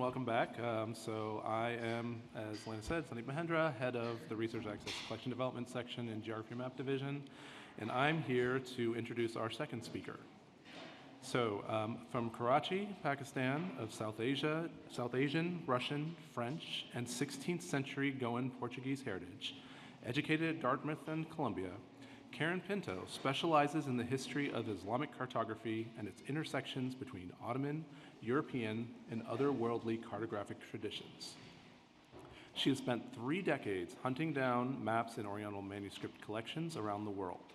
welcome back. So I am, as Lena said, Sandeep Mahendra, head of the Research Access Collection Development section in Geography Map Division, and I'm here to introduce our second speaker. So from Karachi, Pakistan, of South Asian, Russian, French, and 16th century Goan Portuguese heritage, educated at Dartmouth and Columbia, Karen Pinto specializes in the history of Islamic cartography and its intersections between Ottoman, European, and other worldly cartographic traditions. She has spent 3 decades hunting down maps in Oriental manuscript collections around the world.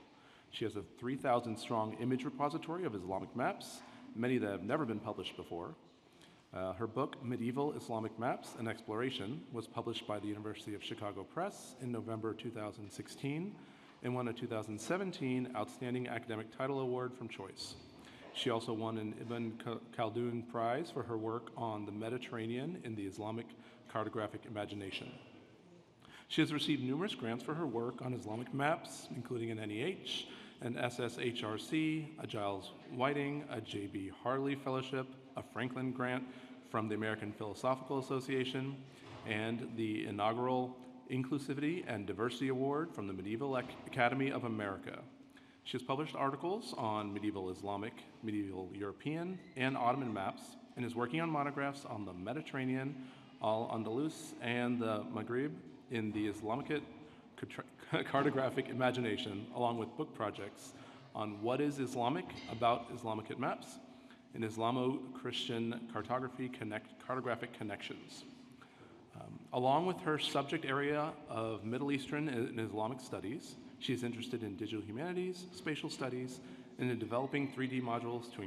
She has a 3,000-strong image repository of Islamic maps, many that have never been published before. Her book, Medieval Islamic Maps, An Exploration, was published by the University of Chicago Press in November 2016 and won a 2017 Outstanding Academic Title Award from Choice. She also won an Ibn Khaldun Prize for her work on the Mediterranean in the Islamic cartographic imagination. She has received numerous grants for her work on Islamic maps, including an NEH, an SSHRC, a Giles Whiting, a J.B. Harley Fellowship, a Franklin Grant from the American Philosophical Association, and the inaugural Inclusivity and Diversity Award from the Medieval Academy of America. She has published articles on medieval Islamic, medieval European, and Ottoman maps, and is working on monographs on the Mediterranean, Al-Andalus, and the Maghreb in the Islamic cartographic imagination, along with book projects on what is Islamic about Islamic maps and Islamo-Christian cartographic connections. Along with her subject area of Middle Eastern and Islamic studies, she is interested in digital humanities, spatial studies, and in developing 3D modules to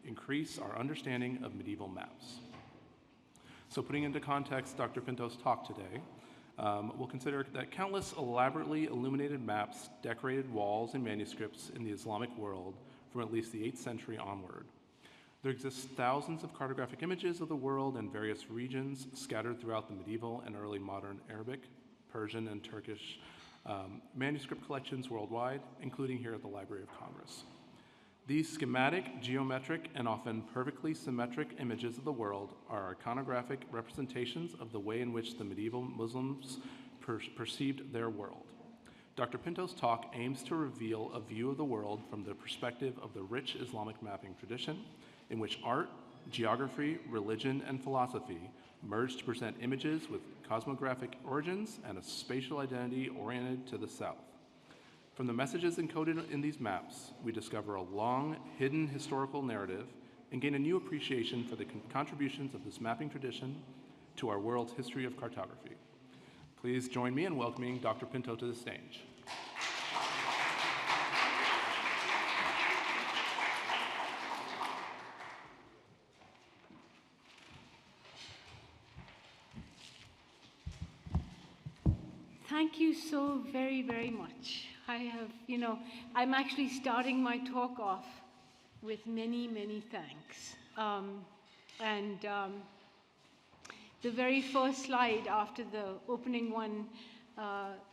increase our understanding of medieval maps. So putting into context Dr. Pinto's talk today, we'll consider that countless elaborately illuminated maps decorated walls and manuscripts in the Islamic world from at least the 8th century onward. There exist thousands of cartographic images of the world in various regions scattered throughout the medieval and early modern Arabic, Persian, and Turkish manuscript collections worldwide, including here at the Library of Congress. These schematic, geometric, and often perfectly symmetric images of the world are iconographic representations of the way in which the medieval Muslims perceived their world. Dr. Pinto's talk aims to reveal a view of the world from the perspective of the rich Islamic mapping tradition, in which art, geography, religion, and philosophy merge to present images with cosmographic origins and a spatial identity oriented to the south. From the messages encoded in these maps, we discover a long, hidden historical narrative and gain a new appreciation for the contributions of this mapping tradition to our world's history of cartography. Please join me in welcoming Dr. Pinto to the stage. Thank you so very, very much. I'm actually starting my talk off with many, many thanks. The very first slide after the opening one,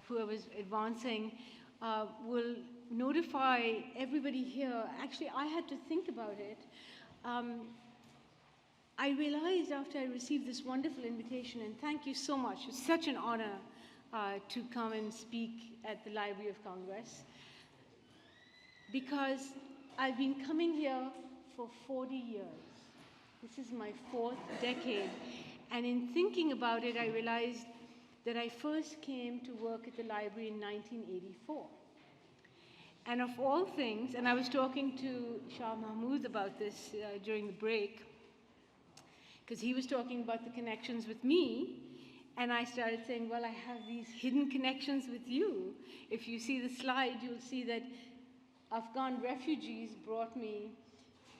who I was advancing, will notify everybody here. Actually, I had to think about it. I realized after I received this wonderful invitation, and thank you so much. It's such an honor to come and speak at the Library of Congress, because I've been coming here for 40 years. This is my 4th decade. And in thinking about it, I realized that I first came to work at the library in 1984. And of all things, and I was talking to Shah Mahmood about this during the break, because he was talking about the connections with me, and I started saying, well, I have these hidden connections with you. If you see the slide, you'll see that Afghan refugees brought me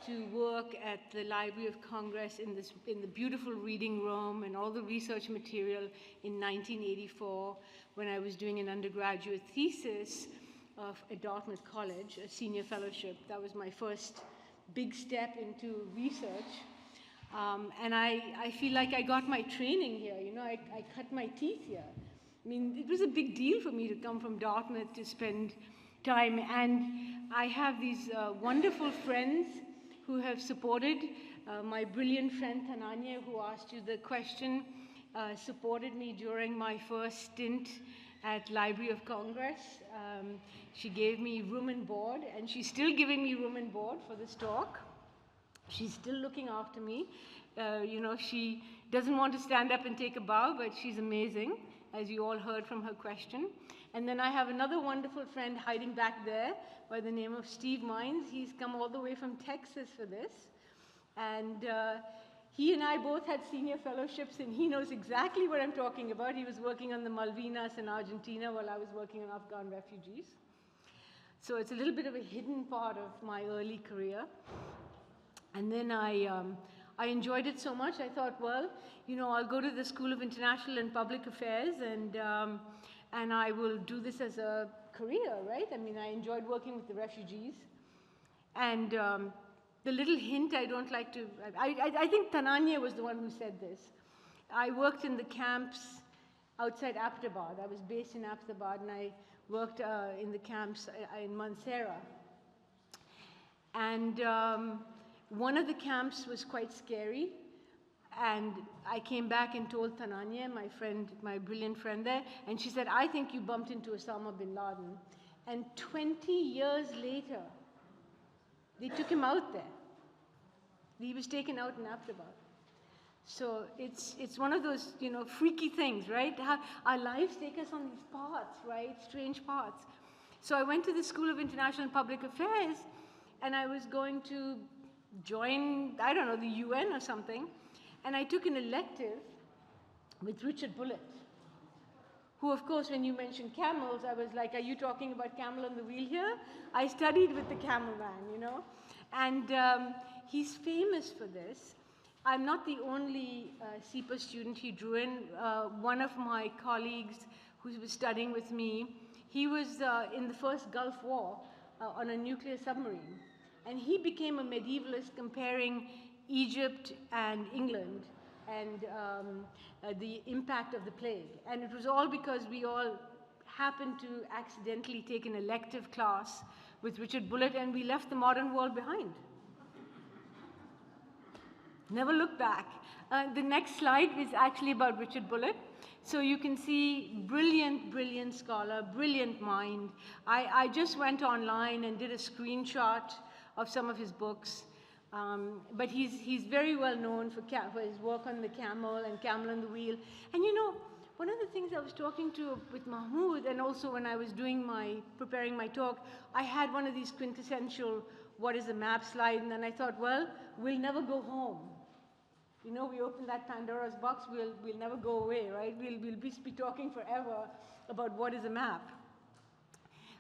to work at the Library of Congress in the beautiful reading room and all the research material in 1984 when I was doing an undergraduate thesis at Dartmouth College, a senior fellowship. That was my first big step into research. And I feel like I got my training here. I cut my teeth here. I mean, it was a big deal for me to come from Dartmouth to spend time. And I have these wonderful friends who have supported My brilliant friend Tananya, who asked you the question, supported me during my first stint at Library of Congress. She gave me room and board, and she's still giving me room and board for this talk. She's still looking after me. She doesn't want to stand up and take a bow, but she's amazing, as you all heard from her question. And then I have another wonderful friend hiding back there by the name of Steve Mines. He's come all the way from Texas for this. And he and I both had senior fellowships, and he knows exactly what I'm talking about. He was working on the Malvinas in Argentina while I was working on Afghan refugees. So it's a little bit of a hidden part of my early career. And then I enjoyed it so much, I thought, well, I'll go to the School of International and Public Affairs, and I will do this as a career, right? I mean, I enjoyed working with the refugees. And the little hint I don't like to, I think Tananya was the one who said this. I worked in the camps outside Ahmedabad. I was based in Ahmedabad, and I worked in the camps in Mansehra. And one of the camps was quite scary, and I came back and told Tananya, my brilliant friend there, and she said, I think you bumped into Osama bin Laden. And 20 years later, they took him out there. He was taken out in Ahmedabad. So it's one of those, freaky things, right? How our lives take us on these paths, right? Strange paths. So I went to the School of International and Public Affairs, and I was going to join, I don't know, the UN or something. And I took an elective with Richard Bullitt, who, of course, when you mentioned camels, I was like, are you talking about camel on the wheel here? I studied with the camel man, And he's famous for this. I'm not the only SEPA student he drew in. One of my colleagues who was studying with me, he was in the first Gulf War on a nuclear submarine. And he became a medievalist comparing Egypt and England and the impact of the plague. And it was all because we all happened to accidentally take an elective class with Richard Bullitt, and we left the modern world behind. Never looked back. The next slide is actually about Richard Bullitt. So you can see brilliant, brilliant scholar, brilliant mind. I just went online and did a screenshot of some of his books. But he's very well known for his work on the camel and camel on the wheel. And one of the things I was talking with Mahmoud, and also when I was preparing my talk, I had one of these quintessential what is a map slide, and then I thought, well, we'll never go home. We open that Pandora's box, we'll never go away, right? We'll be talking forever about what is a map.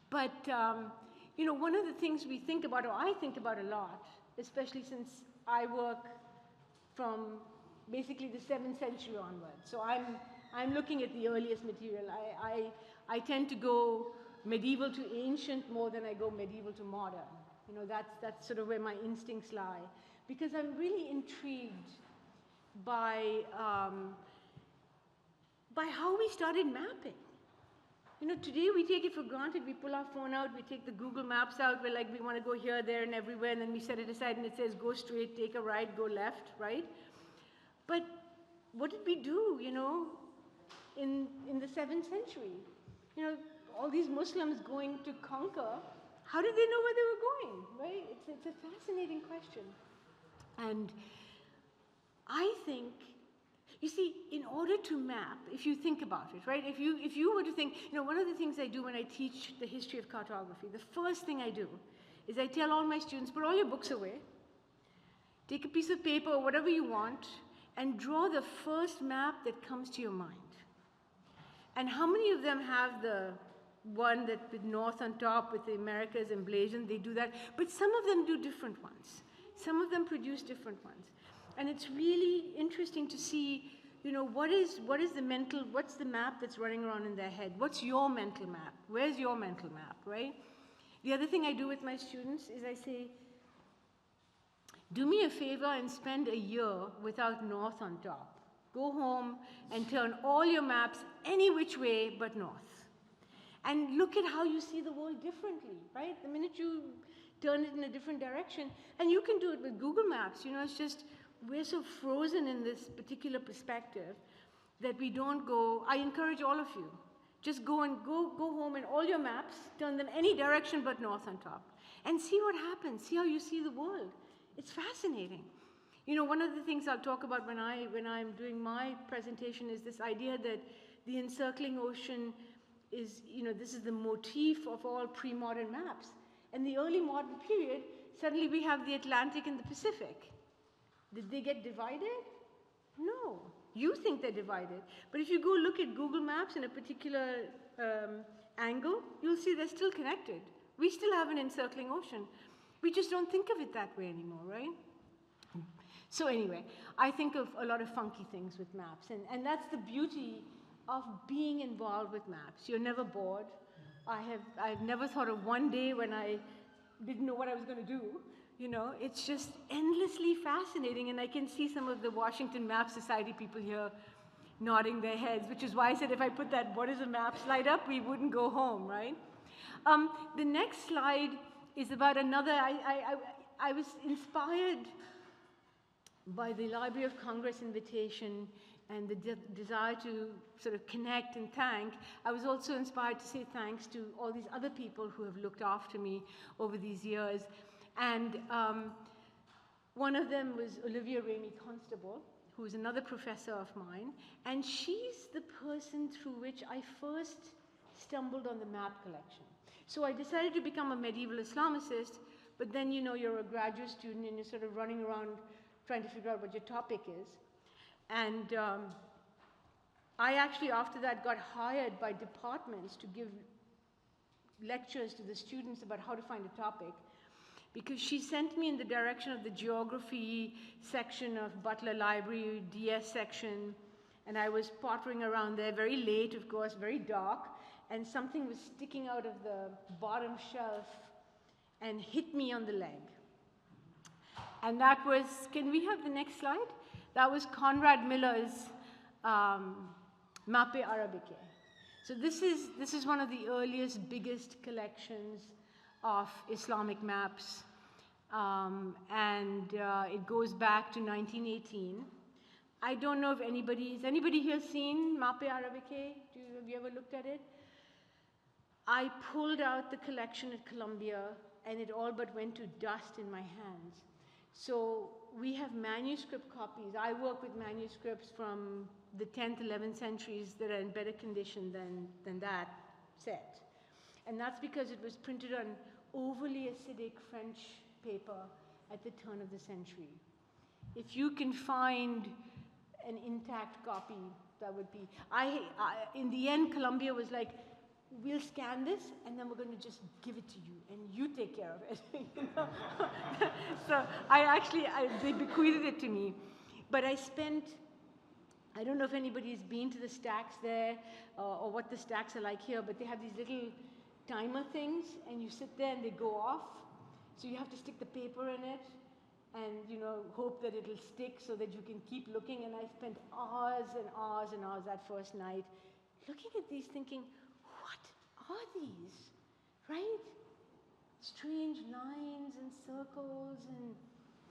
But, one of the things we think about, or I think about a lot, especially since I work from basically the 7th century onward. So I'm looking at the earliest material. I tend to go medieval to ancient more than I go medieval to modern. That's sort of where my instincts lie. Because I'm really intrigued by how we started mapping. Today we take it for granted. We pull our phone out, we take the Google Maps out, we're like, we want to go here, there, and everywhere, and then we set it aside and it says, go straight, take a right, go left, right? But what did we do, in the 7th century? All these Muslims going to conquer, how did they know where they were going, right? It's a fascinating question. And I think, you see, in order to map, if you think about it, right? If you were to think, one of the things I do when I teach the history of cartography, the first thing I do is I tell all my students, put all your books away, take a piece of paper or whatever you want, and draw the first map that comes to your mind. And how many of them have the one that with north on top with the Americas emblazoned? They do that, but some of them do different ones. Some of them produce different ones. And it's really interesting to see, what's the map that's running around in their head? What's your mental map? Where's your mental map, right? The other thing I do with my students is I say, do me a favor and spend a year without north on top. Go home and turn all your maps any which way but north. And look at how you see the world differently, right? The minute you turn it in a different direction, and you can do it with Google Maps, it's just, we're so frozen in this particular perspective that we don't go. I encourage all of you, just go home and all your maps, turn them any direction but north on top, and see what happens. See how you see the world. It's fascinating. You know, one of the things I'll talk about when I'm doing my presentation is this idea that the encircling ocean is, you know, this is the motif of all pre-modern maps. In the early modern period, suddenly we have the Atlantic and the Pacific. Did they get divided? No. You think they're divided. But if you go look at Google Maps in a particular angle, you'll see they're still connected. We still have an encircling ocean. We just don't think of it that way anymore, right? So anyway, I think of a lot of funky things with maps. And that's the beauty of being involved with maps. You're never bored. I've never thought of one day when I didn't know what I was going to do. You know, it's just endlessly fascinating. And I can see some of the Washington Map Society people here nodding their heads, which is why I said if I put that "what is a map" slide up, we wouldn't go home, right? The next slide is about another. I was inspired by the Library of Congress invitation and the desire to sort of connect and thank. I was also inspired to say thanks to all these other people who have looked after me over these years. And one of them was Olivia Ramey Constable, who is another professor of mine. And she's the person through which I first stumbled on the map collection. So I decided to become a medieval Islamicist, but then, you know, you're a graduate student and you're sort of running around trying to figure out what your topic is. And I actually, after that, got hired by departments to give lectures to the students about how to find a topic, because she sent me in the direction of the geography section of Butler Library, DS section, and I was pottering around there very late, of course, very dark, and something was sticking out of the bottom shelf and hit me on the leg. And that was, can we have the next slide? That was Conrad Miller's Mappe Arabique. So this is one of the earliest, biggest collections of Islamic maps. It goes back to 1918. I don't know if has anybody here seen Mappe Arabique? Have you ever looked at it? I pulled out the collection at Columbia and it all but went to dust in my hands. So we have manuscript copies. I work with manuscripts from the 10th, 11th centuries that are in better condition than that set. And that's because it was printed on overly acidic French paper at the turn of the century. If you can find an intact copy, that would be, in the end, Columbia was like, we'll scan this and then we're going to just give it to you and you take care of it. You know? So they bequeathed it to me. But I don't know if anybody's been to the stacks there or what the stacks are like here, but they have these little timer things and you sit there and they go off. So you have to stick the paper in it and, you know, hope that it'll stick so that you can keep looking. And I spent hours and hours and hours that first night looking at these thinking, what are these, right? Strange lines and circles and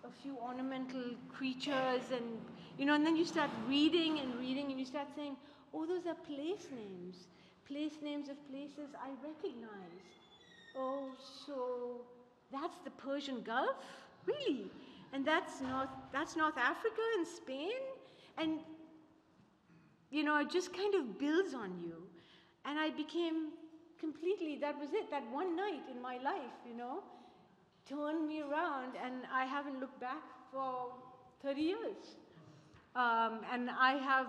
a few ornamental creatures and, you know, and then you start reading and you start saying, oh, those are place names of places I recognize. Oh, so that's the Persian Gulf? Really? And that's North Africa and Spain? And, you know, it just kind of builds on you. And I became completely, that was it, that one night in my life, you know, turned me around and I haven't looked back for 30 years. And I have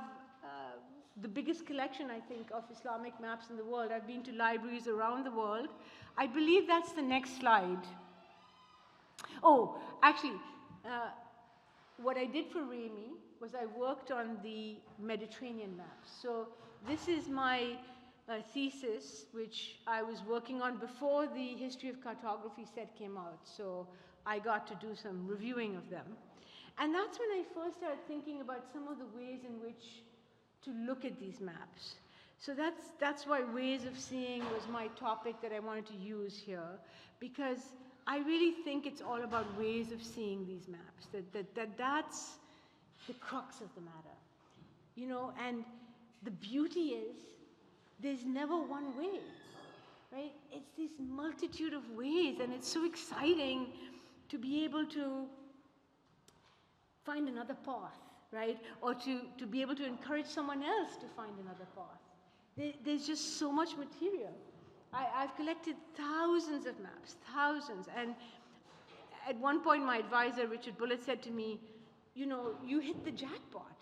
the biggest collection, I think, of Islamic maps in the world. I've been to libraries around the world. I believe that's the next slide. Oh, actually, what I did for Ramey was I worked on the Mediterranean maps. So this is my thesis, which I was working on before the History of Cartography set came out. So I got to do some reviewing of them. And that's when I first started thinking about some of the ways in which to look at these maps. So that's why ways of seeing was my topic that I wanted to use here, because I really think it's all about ways of seeing these maps. That's the crux of the matter. You know, and the beauty is there's never one way, right? It's this multitude of ways, and it's so exciting to be able to find another path, right? Or to be able to encourage someone else to find another path. There's just so much material. I've collected thousands of maps, thousands. And at one point, my advisor, Richard Bullitt, said to me, you know, you hit the jackpot,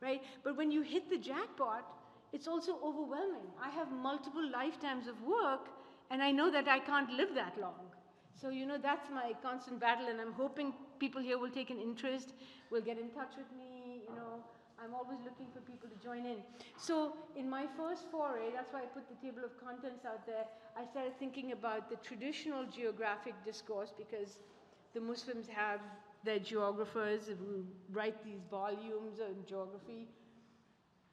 right? But when you hit the jackpot, it's also overwhelming. I have multiple lifetimes of work, and I know that I can't live that long. So, you know, that's my constant battle, and I'm hoping people here will take an interest, will get in touch with me, you know. I'm always looking for people to join in. So in my first foray, that's why I put the table of contents out there, I started thinking about the traditional geographic discourse, because the Muslims have their geographers who write these volumes on geography.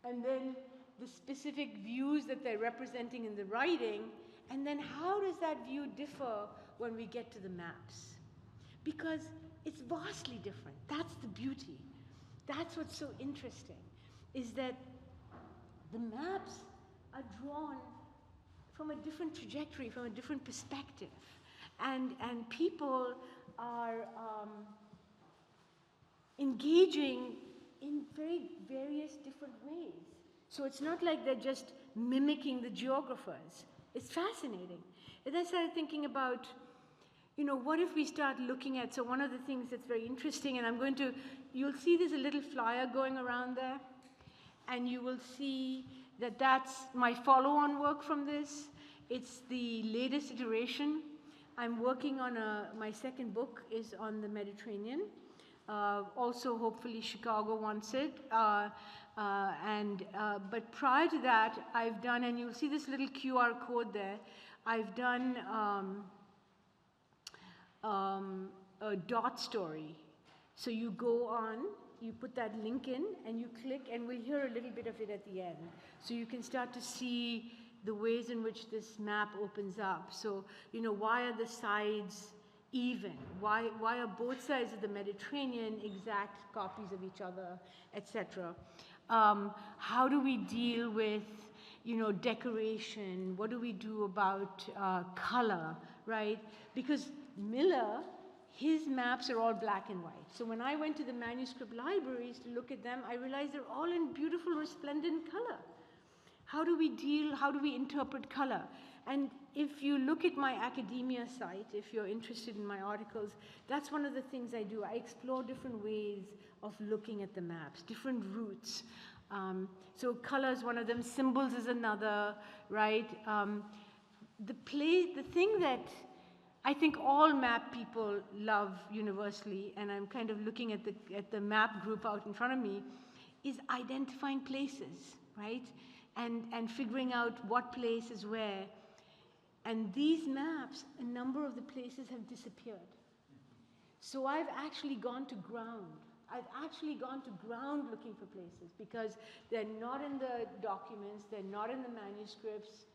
And then the specific views that they're representing in the writing, and then how does that view differ when we get to the maps? Because it's vastly different. That's the beauty. That's what's so interesting, is that the maps are drawn from a different trajectory, from a different perspective. And people are engaging in very various different ways. So it's not like they're just mimicking the geographers. It's fascinating. And I started thinking about, you know, what if we start looking at, so one of the things that's very interesting, and you'll see there's a little flyer going around there, and you will see that that's my follow-on work from this. It's the latest iteration. I'm working on my second book is on the Mediterranean. Also, hopefully, Chicago wants it. But prior to that, I've done, and you'll see this little QR code there, I've done a dot story. So you go on, you put that link in, and you click, and we'll hear a little bit of it at the end. So you can start to see the ways in which this map opens up. So, you know, why are the sides even? Why are both sides of the Mediterranean exact copies of each other, etc.? How do we deal with, you know, decoration? What do we do about color, right? Because Miller, his maps are all black and white. So when I went to the manuscript libraries to look at them, I realized they're all in beautiful, resplendent color. How do we interpret color? And if you look at my academia site, if you're interested in my articles, that's one of the things I do. I explore different ways of looking at the maps, different routes. So color is one of them, symbols is another, right? The thing that I think all map people love universally, and I'm kind of looking at the map group out in front of me, is identifying places, right? And figuring out what place is where. And these maps, a number of the places have disappeared. So I've actually gone to ground. I've actually gone to ground looking for places because they're not in the documents, they're not in the manuscripts,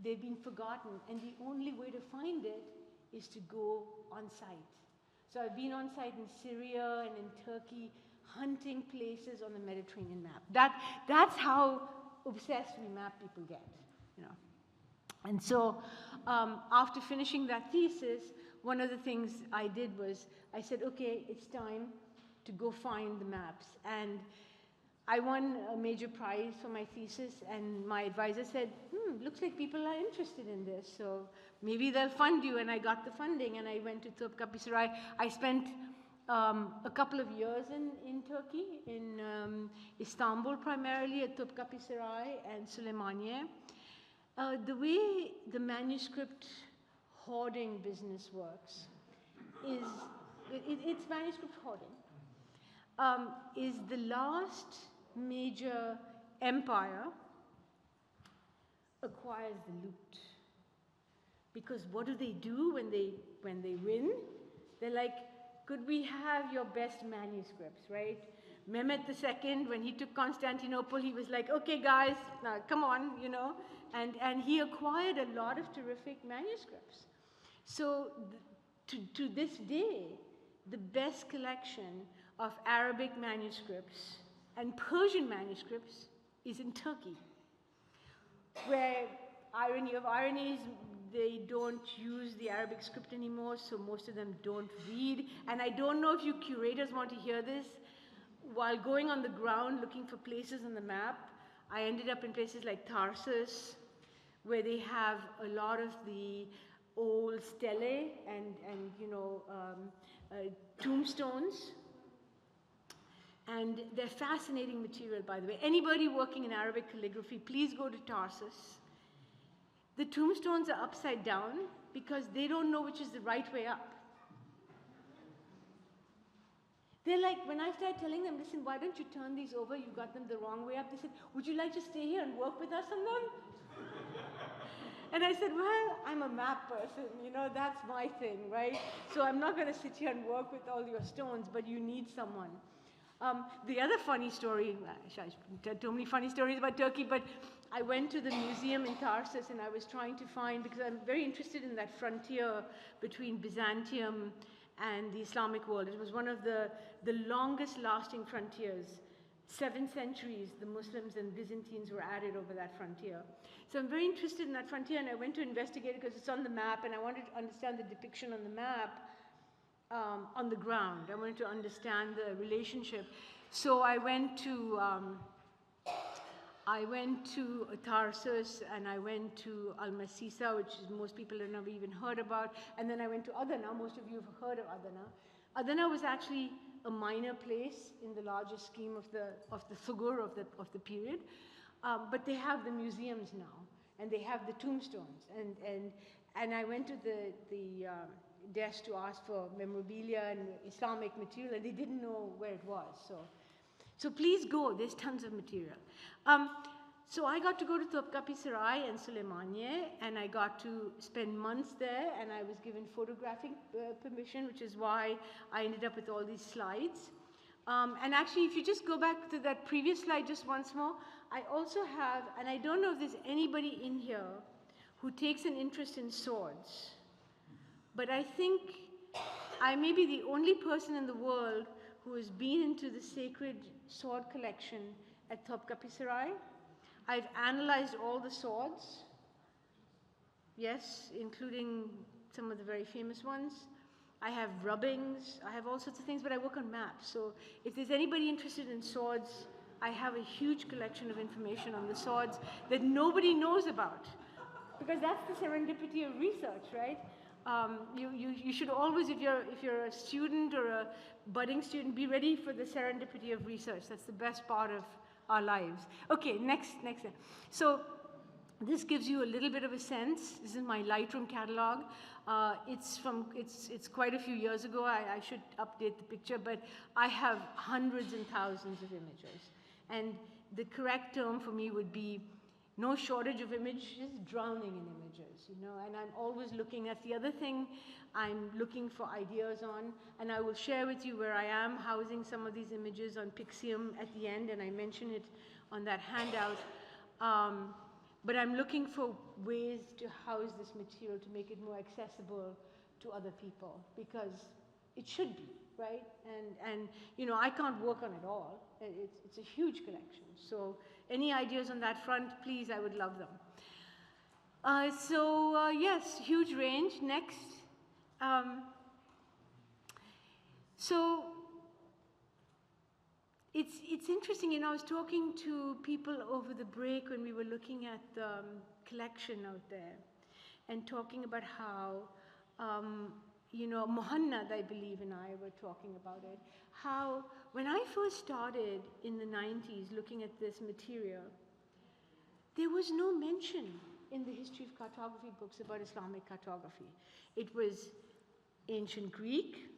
they've been forgotten. And the only way to find it is to go on site. So I've been on site in Syria and in Turkey, hunting places on the Mediterranean map. That's how obsessed we map people get, you know. And so after finishing that thesis, one of the things I did was I said, okay, it's time to go find the maps. And I won a major prize for my thesis, and my advisor said, looks like people are interested in this, so maybe they'll fund you. And I got the funding, and I went to Topkapi Saray. I spent a couple of years in Turkey, in Istanbul primarily, at Topkapi Saray and Süleymaniye. The way the manuscript hoarding business works is, it's manuscript hoarding, is the last major empire acquires the loot. Because what do they do when they win? They're like, could we have your best manuscripts, right? Mehmet II, when he took Constantinople, he was like, okay, guys, now come on, you know. And he acquired a lot of terrific manuscripts. So to this day, the best collection of Arabic manuscripts and Persian manuscripts is in Turkey, where, irony of ironies, they don't use the Arabic script anymore, so most of them don't read. And I don't know if you curators want to hear this. While going on the ground looking for places on the map, I ended up in places like Tarsus, where they have a lot of the old stelae and tombstones. And they're fascinating material, by the way. Anybody working in Arabic calligraphy, please go to Tarsus. The tombstones are upside down because they don't know which is the right way up. They're like, when I started telling them, listen, why don't you turn these over? You got them the wrong way up. They said, would you like to stay here and work with us on them? And I said, well, I'm a map person, that's my thing, right? So I'm not going to sit here and work with all your stones, but you need someone. The other funny story, I tell too many funny stories about Turkey, but I went to the museum in Tarsus and I was trying to find, because I'm very interested in that frontier between Byzantium and the Islamic world. It was one of the longest lasting frontiers. 7 centuries, the Muslims and Byzantines were added over that frontier. So I'm very interested in that frontier, and I went to investigate it because it's on the map, and I wanted to understand the depiction on the map on the ground. I wanted to understand the relationship. So I went to Tarsus, and I went to Al-Masisa, which is, most people have never even heard about, and then I went to Adana. Most of you have heard of Adana. Adana was actually a minor place in the larger scheme of the Thugur of the period, but they have the museums now, and they have the tombstones, and I went to the desk to ask for memorabilia and Islamic material, and they didn't know where it was. So please go. There's tons of material. So I got to go to Topkapi Saray and Süleymaniye, and I got to spend months there, and I was given photographic permission, which is why I ended up with all these slides. And actually, if you just go back to that previous slide just once more, I also have, and I don't know if there's anybody in here who takes an interest in swords, but I think I may be the only person in the world who has been into the sacred sword collection at Topkapi Saray. I've analyzed all the swords, yes, including some of the very famous ones. I have rubbings, I have all sorts of things, but I work on maps. So if there's anybody interested in swords, I have a huge collection of information on the swords that nobody knows about. Because that's the serendipity of research, right? You should always, if you're a student or a budding student, be ready for the serendipity of research. That's the best part of our lives. Okay, next. So this gives you a little bit of a sense. This is my Lightroom catalog. It's quite a few years ago. I should update the picture, but I have hundreds and thousands of images. And the correct term for me would be no shortage of images, drowning in images, and I'm always looking. That's the other thing I'm looking for ideas on, and I will share with you where I am housing some of these images on Pixium at the end, and I mention it on that handout. But I'm looking for ways to house this material to make it more accessible to other people, because it should be, right? And I can't work on it all. It's a huge collection. So any ideas on that front, please, I would love them. Yes, huge range. Next. So it's interesting, I was talking to people over the break when we were looking at the collection out there and talking about how, Mohannad, I believe, and I were talking about it, how when I first started in the 90s looking at this material, there was no mention in the history of cartography books about Islamic cartography. It was ancient Greek,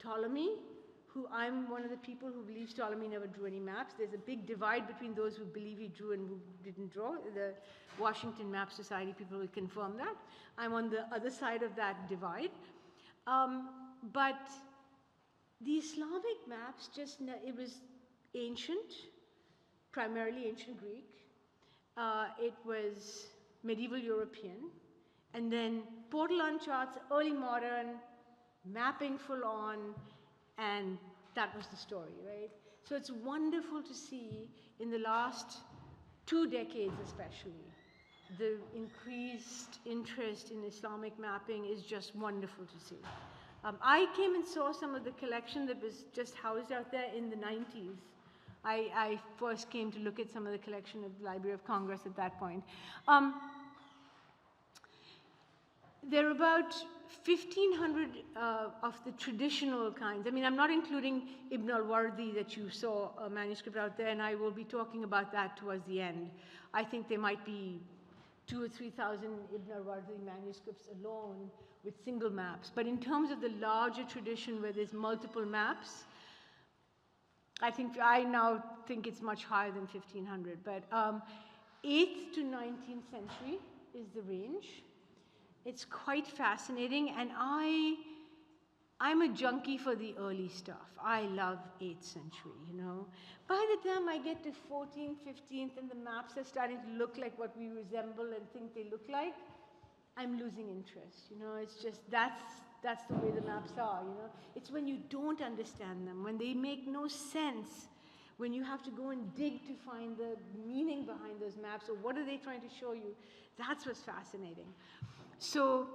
Ptolemy, who I'm one of the people who believes Ptolemy never drew any maps. There's a big divide between those who believe he drew and who didn't draw. The Washington Map Society people will confirm that. I'm on the other side of that divide. But the Islamic maps it was ancient, primarily ancient Greek. It was medieval European, and then portal on charts, early modern, mapping full on, and that was the story, right? So it's wonderful to see in the last 2 decades especially, the increased interest in Islamic mapping is just wonderful to see. I came and saw some of the collection that was just housed out there in the 90s. I first came to look at some of the collection at the Library of Congress at that point. There are about 1,500 of the traditional kinds. I mean, I'm not including Ibn al-Wardi that you saw a manuscript out there, and I will be talking about that towards the end. I think there might be 2,000 or 3,000 Ibn al-Wardi manuscripts alone with single maps. But in terms of the larger tradition where there's multiple maps, I now think it's much higher than 1,500. But 8th to 19th century is the range. It's quite fascinating, and I'm a junkie for the early stuff. I love 8th century, you know. By the time I get to 14th, 15th, and the maps are starting to look like what we resemble and think they look like, I'm losing interest, you know. It's just, that's the way the maps are, you know. It's when you don't understand them, when they make no sense, when you have to go and dig to find the meaning behind those maps, or what are they trying to show you, that's what's fascinating. So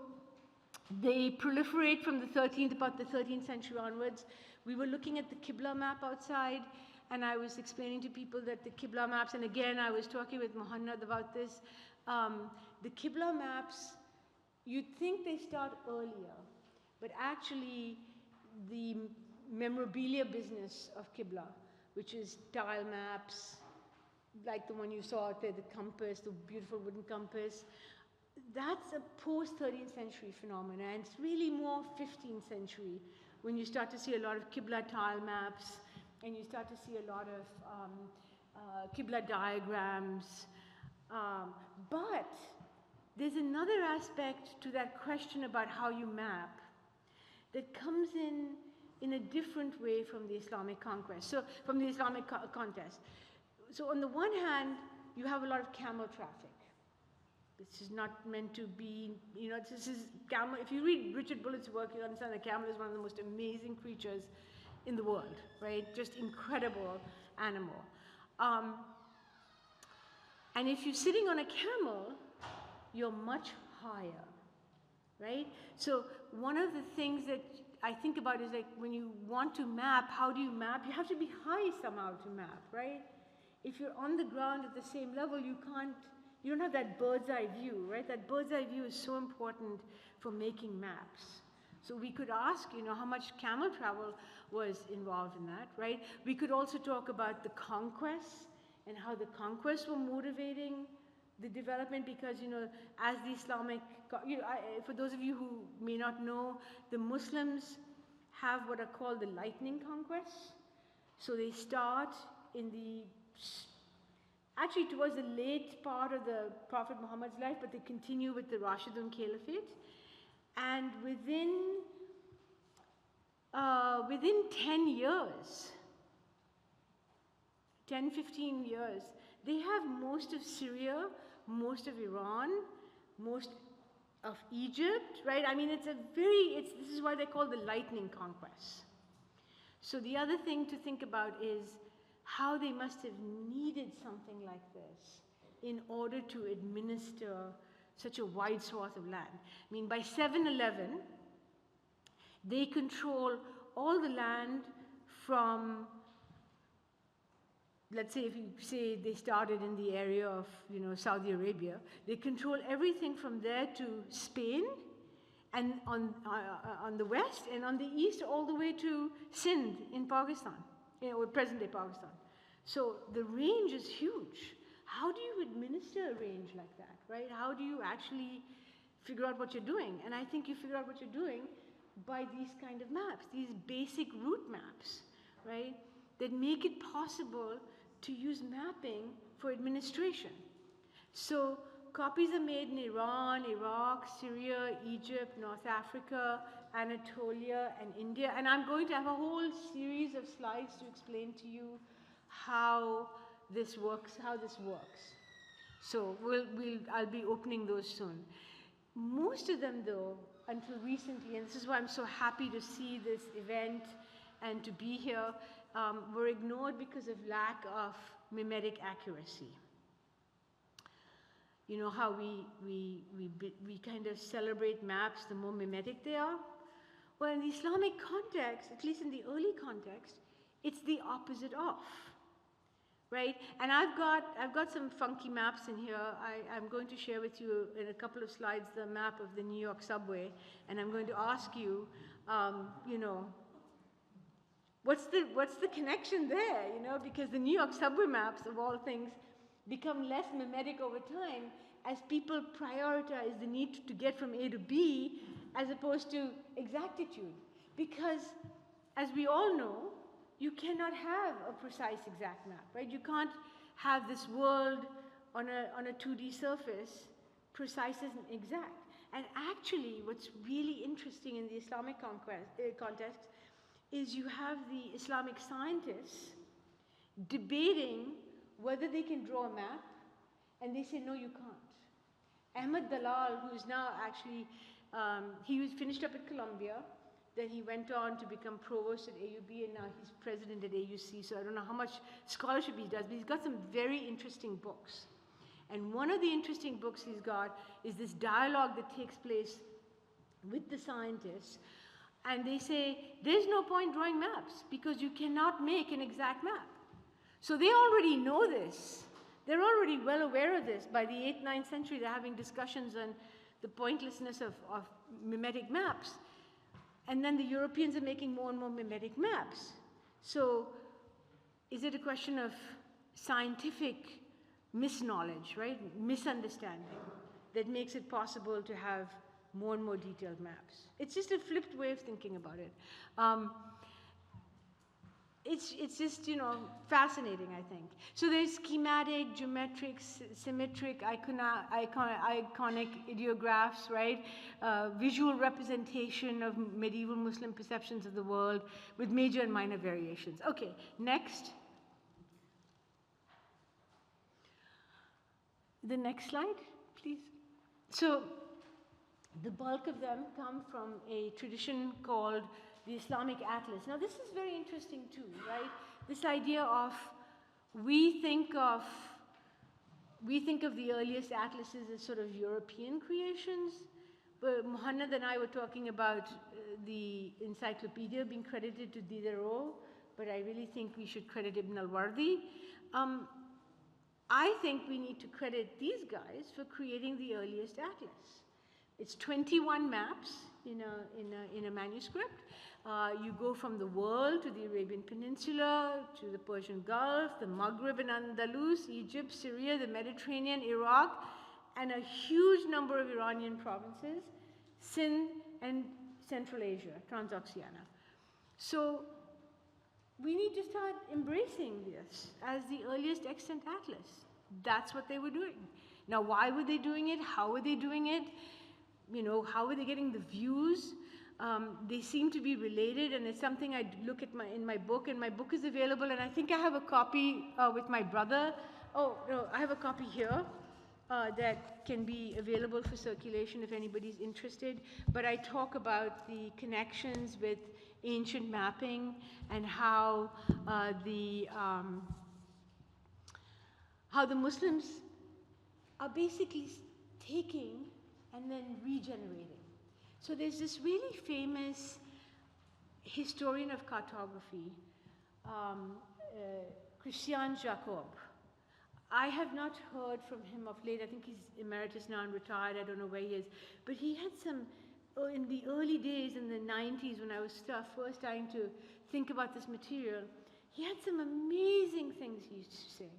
they proliferate from about the 13th century onwards. We were looking at the Qibla map outside, and I was explaining to people that the Qibla maps, and again, I was talking with Muhannad about this, the Qibla maps, you'd think they start earlier, but actually the memorabilia business of Qibla, which is tile maps, like the one you saw out there, the compass, the beautiful wooden compass, that's a post-13th century phenomenon, and it's really more 15th century when you start to see a lot of Qibla tile maps, and you start to see a lot of Qibla diagrams. But there's another aspect to that question about how you map that comes in a different way from the Islamic conquest, so from the Islamic contest. So on the one hand, you have a lot of camel traffic. This is not meant to be, you know, this is camel. If you read Richard Bullitt's work, you'll understand that camel is one of the most amazing creatures in the world, right? Just incredible animal. And if you're sitting on a camel, you're much higher, right? So one of the things that I think about is like when you want to map, how do you map? You have to be high somehow to map, right? If you're on the ground at the same level, you don't have that bird's eye view, right? That bird's eye view is so important for making maps. So we could ask, you know, how much camel travel was involved in that, right? We could also talk about the conquests and how the conquests were motivating the development, because, you know, as the Islamic, you know, for those of you who may not know, the Muslims have what are called the lightning conquests. So they start actually towards the late part of the Prophet Muhammad's life, but they continue with the Rashidun Caliphate. And within 10 years, 10, 15 years, they have most of Syria, most of Iran, most of Egypt, right? I mean, this is why they call the lightning conquests. So the other thing to think about is how they must have needed something like this in order to administer such a wide swath of land. I mean, by 711, they control all the land from, let's say, if you say they started in the area of, you know, Saudi Arabia, they control everything from there to Spain, and on the west, and on the east all the way to Sindh in Pakistan, you know, present-day Pakistan. So the range is huge. How do you administer a range like that, right? How do you actually figure out what you're doing? And I think you figure out what you're doing by these kind of maps, these basic route maps, right, that make it possible to use mapping for administration. So copies are made in Iran, Iraq, Syria, Egypt, North Africa, Anatolia, and India. And I'm going to have a whole series of slides to explain to you how this works, So I'll be opening those soon. Most of them, though, until recently, and this is why I'm so happy to see this event and to be here were ignored because of lack of mimetic accuracy. You know how we kind of celebrate maps the more mimetic they are? Well, in the Islamic context, at least in the early context, it's the opposite of, right? And I've got some funky maps in here. I'm going to share with you in a couple of slides the map of the New York subway, and I'm going to ask you, you know, what's the connection there, you know? Because the New York subway maps, of all things, become less mimetic over time as people prioritize the need to get from A to B as opposed to exactitude. Because, as we all know, you cannot have a precise exact map, right? You can't have this world on a 2D surface precise and exact. And actually, what's really interesting in the Islamic context is you have the Islamic scientists debating whether they can draw a map, and they say, no, you can't. Ahmed Dalal, who is now actually, he was finished up at Columbia, then he went on to become provost at AUB, and now he's president at AUC, so I don't know how much scholarship he does, but he's got some very interesting books. And one of the interesting books he's got is this dialogue that takes place with the scientists, and they say, there's no point drawing maps, because you cannot make an exact map. So they already know this. They're already well aware of this. By the 8th, 9th century, they're having discussions on the pointlessness of mimetic maps. And then the Europeans are making more and more mimetic maps. So is it a question of scientific misknowledge, right? Misunderstanding that makes it possible to have more and more detailed maps? It's just a flipped way of thinking about it. It's just, you know, fascinating, I think. So there's schematic, geometric, symmetric, iconic ideographs, right? Visual representation of medieval Muslim perceptions of the world with major and minor variations. Okay, next. The next slide, please. So the bulk of them come from a tradition called the Islamic Atlas. Now this is very interesting too, right? This idea of we think of the earliest atlases as sort of European creations, but Muhannad and I were talking about the encyclopedia being credited to Diderot, but I really think we should credit Ibn al-Wardi. I think we need to credit these guys for creating the earliest atlas. It's 21 maps in a manuscript. You go from the world to the Arabian Peninsula, to the Persian Gulf, the Maghreb and Andalus, Egypt, Syria, the Mediterranean, Iraq, and a huge number of Iranian provinces, Sindh and Central Asia, Transoxiana. So we need to start embracing this as the earliest extant atlas. That's what they were doing. Now, why were they doing it? How were they doing it? You know, how were they getting the views? They seem to be related, and it's something I look at in my book, and my book is available, and I think I have a copy with my brother. Oh, no, I have a copy here that can be available for circulation if anybody's interested. But I talk about the connections with ancient mapping and how the Muslims are basically taking and then regenerating. So there's this really famous historian of cartography, Christian Jacob. I have not heard from him of late. I think he's emeritus now and retired. I don't know where he is. But he had some, in the early days, in the 90s, when I was first starting to think about this material, he had some amazing things he used to say.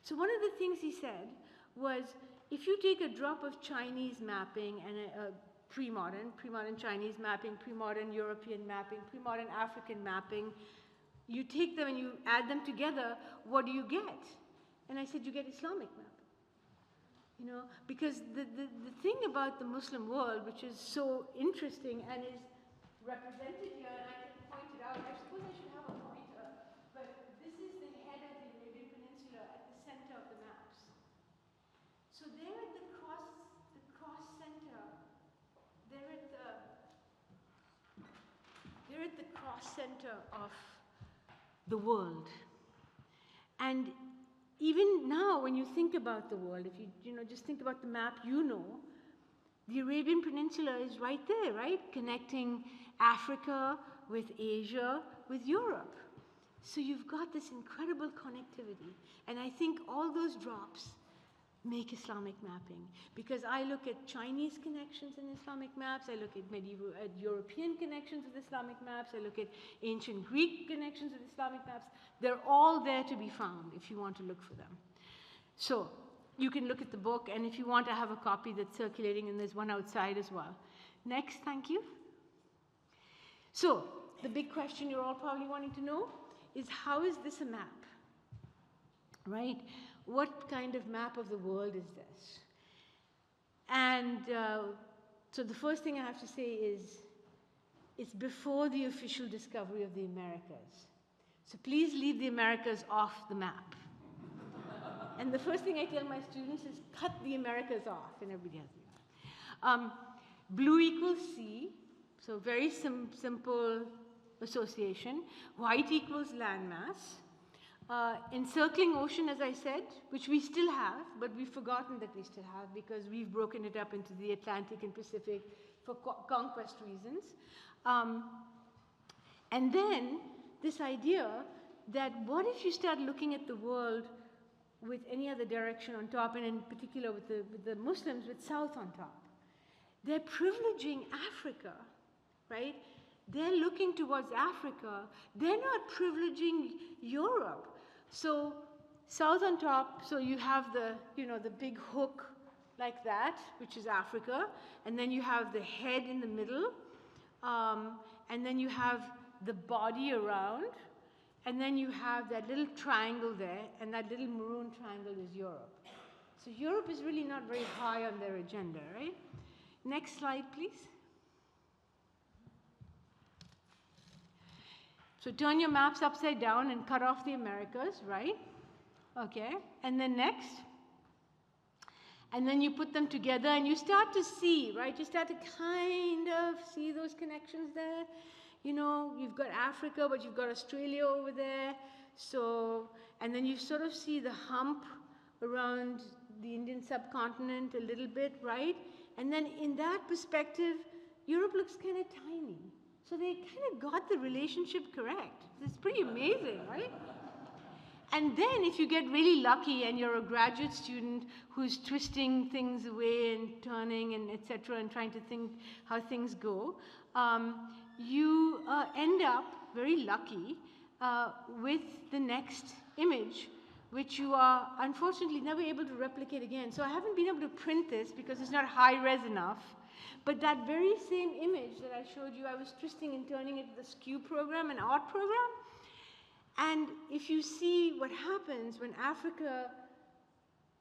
So one of the things he said was, if you take a drop of Chinese mapping and a pre-modern Chinese mapping, pre-modern European mapping, pre-modern African mapping, you take them and you add them together, what do you get? And I said, you get Islamic mapping. You know, because the thing about the Muslim world, which is so interesting and is represented here, and I can point it out, I suppose I should have a pointer, but this is the head of the Arabian Peninsula at the center of the maps. So they're at the cross center. They're at the cross center of the world. And even now, when you think about the world, if you just think about the map, the Arabian Peninsula is right there, right? Connecting Africa with Asia, with Europe. So you've got this incredible connectivity. And I think all those drops make Islamic mapping. Because I look at Chinese connections in Islamic maps, I look at European connections with Islamic maps, I look at ancient Greek connections with Islamic maps. They're all there to be found if you want to look for them. So you can look at the book, and if you want, I have a copy that's circulating, and there's one outside as well. Next, thank you. So the big question you're all probably wanting to know is, how is this a map? Right? What kind of map of the world is this? And so the first thing I have to say is, it's before the official discovery of the Americas. So please leave the Americas off the map. And the first thing I tell my students is, cut the Americas off, and everybody has it. Blue equals sea, so very simple association. White equals landmass. Encircling ocean, as I said, which we still have, but we've forgotten that we still have because we've broken it up into the Atlantic and Pacific for conquest reasons. And then this idea that what if you start looking at the world with any other direction on top, and in particular with the Muslims with south on top? They're privileging Africa, right? They're looking towards Africa. They're not privileging Europe. So south on top, so you have the big hook like that, which is Africa, and then you have the head in the middle, and then you have the body around, and then you have that little triangle there, and that little maroon triangle is Europe. So Europe is really not very high on their agenda, right? Next slide, please. So turn your maps upside down and cut off the Americas, right? Okay, and then next. And then you put them together and you start to see, right? You start to kind of see those connections there. You've got Africa, but you've got Australia over there. So, and then you sort of see the hump around the Indian subcontinent a little bit, right? And then in that perspective, Europe looks kind of tiny. So they kind of got the relationship correct. It's pretty amazing, right? And then if you get really lucky and you're a graduate student who's twisting things away and turning and et cetera and trying to think how things go, you end up, very lucky, with the next image, which you are unfortunately never able to replicate again. So I haven't been able to print this because it's not high-res enough. But that very same image that I showed you, I was twisting and turning it with the skew program, an art program. And if you see what happens when Africa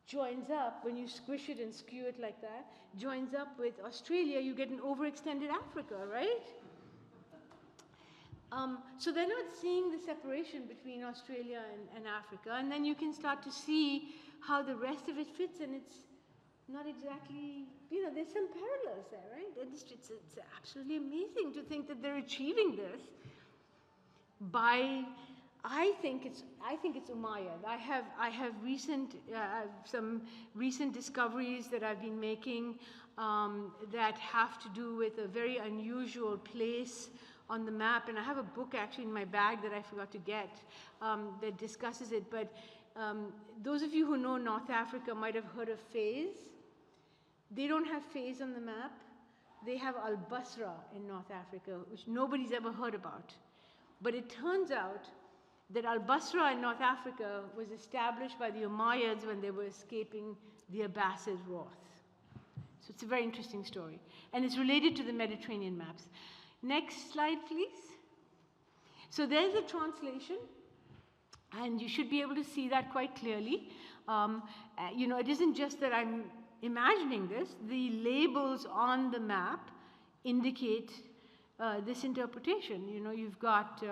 joins up, when you squish it and skew it like that, joins up with Australia, you get an overextended Africa, right? So they're not seeing the separation between Australia and Africa. And then you can start to see how the rest of it fits, and it's not exactly, there's some parallels there, right? It's absolutely amazing to think that they're achieving this by, I think it's Umayyad. I have some recent discoveries that I've been making that have to do with a very unusual place on the map, and I have a book actually in my bag that I forgot to get that discusses it. But those of you who know North Africa might have heard of Fez. They don't have Fez on the map. They have Al-Basra in North Africa, which nobody's ever heard about. But it turns out that Al-Basra in North Africa was established by the Umayyads when they were escaping the Abbasid wrath. So it's a very interesting story. And it's related to the Mediterranean maps. Next slide, please. So there's a translation, and you should be able to see that quite clearly. It isn't just that I'm imagining this. The labels on the map indicate this interpretation. You know, you've got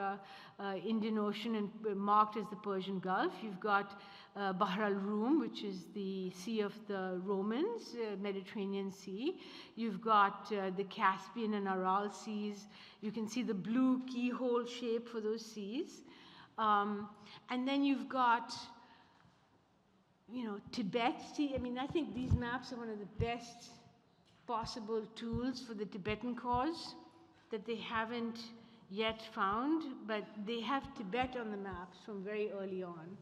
Indian Ocean and marked as the Persian Gulf. You've got Bahr al-Rum, which is the Sea of the Romans, Mediterranean Sea. You've got the Caspian and Aral Seas. You can see the blue keyhole shape for those seas. And then you've got, you know, Tibet. See, I mean, I think these maps are one of the best possible tools for the Tibetan cause that they haven't yet found, but they have Tibet on the maps from very early on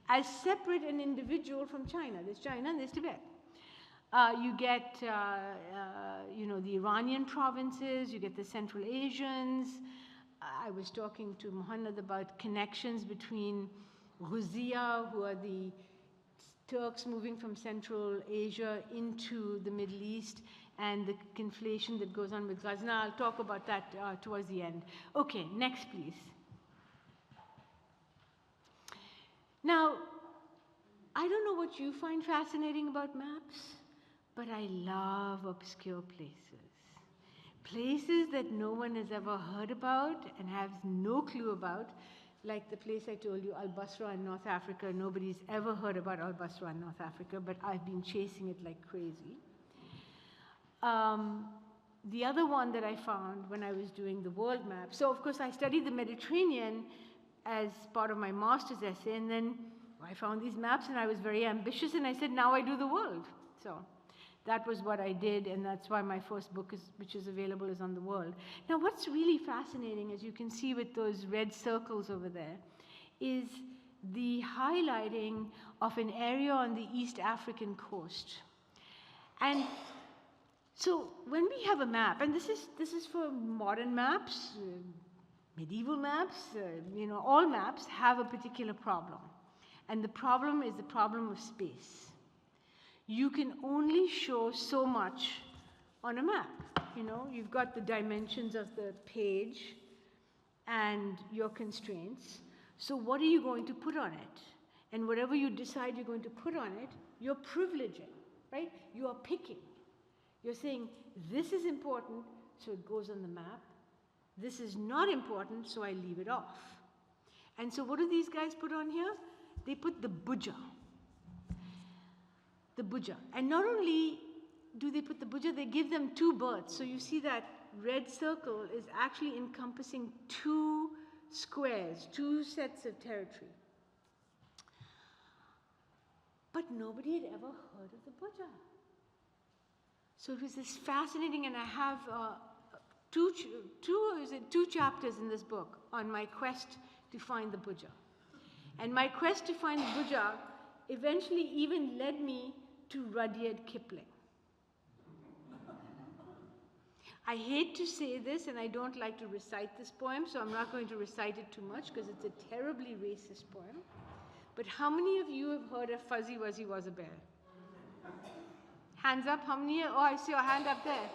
as separate and individual from China. There's China and there's Tibet. You get, you know, the Iranian provinces, you get the Central Asians. I was talking to Muhammad about connections between Ghuzia, who are the Turks moving from Central Asia into the Middle East, and the conflation that goes on with Ghazna. I'll talk about that towards the end. Okay, next please. Now, I don't know what you find fascinating about maps, but I love obscure places. Places that no one has ever heard about and has no clue about, like the place I told you, Al-Basra in North Africa. Nobody's ever heard about Al-Basra in North Africa, but I've been chasing it like crazy. The other one that I found when I was doing the world map, so of course I studied the Mediterranean as part of my master's essay, and then I found these maps and I was very ambitious and I said, now I do the world. So that was what I did, and that's why my first book, which is available, is on the world. Now what's really fascinating, as you can see with those red circles over there, is the highlighting of an area on the East African coast. And so when we have a map, and this is for modern maps, medieval maps, you know, all maps have a particular problem. And the problem is the problem of space. You can only show so much on a map. You know, you've got the dimensions of the page and your constraints. So what are you going to put on it? And whatever you decide you're going to put on it, you're privileging, right? You are picking. You're saying, this is important, so it goes on the map. This is not important, so I leave it off. And so what do these guys put on here? They put the buja. The buja. And not only do they put the buja, they give them two berths. So you see that red circle is actually encompassing two squares, two sets of territory. But nobody had ever heard of the buja. So it was this fascinating, and I have two chapters in this book on my quest to find the buja. And my quest to find the buja eventually even led me to Rudyard Kipling. I hate to say this, and I don't like to recite this poem, so I'm not going to recite it too much because it's a terribly racist poem. But how many of you have heard of Fuzzy Wuzzy Was a Bear? Hands up, how many? Oh, I see your hand up there.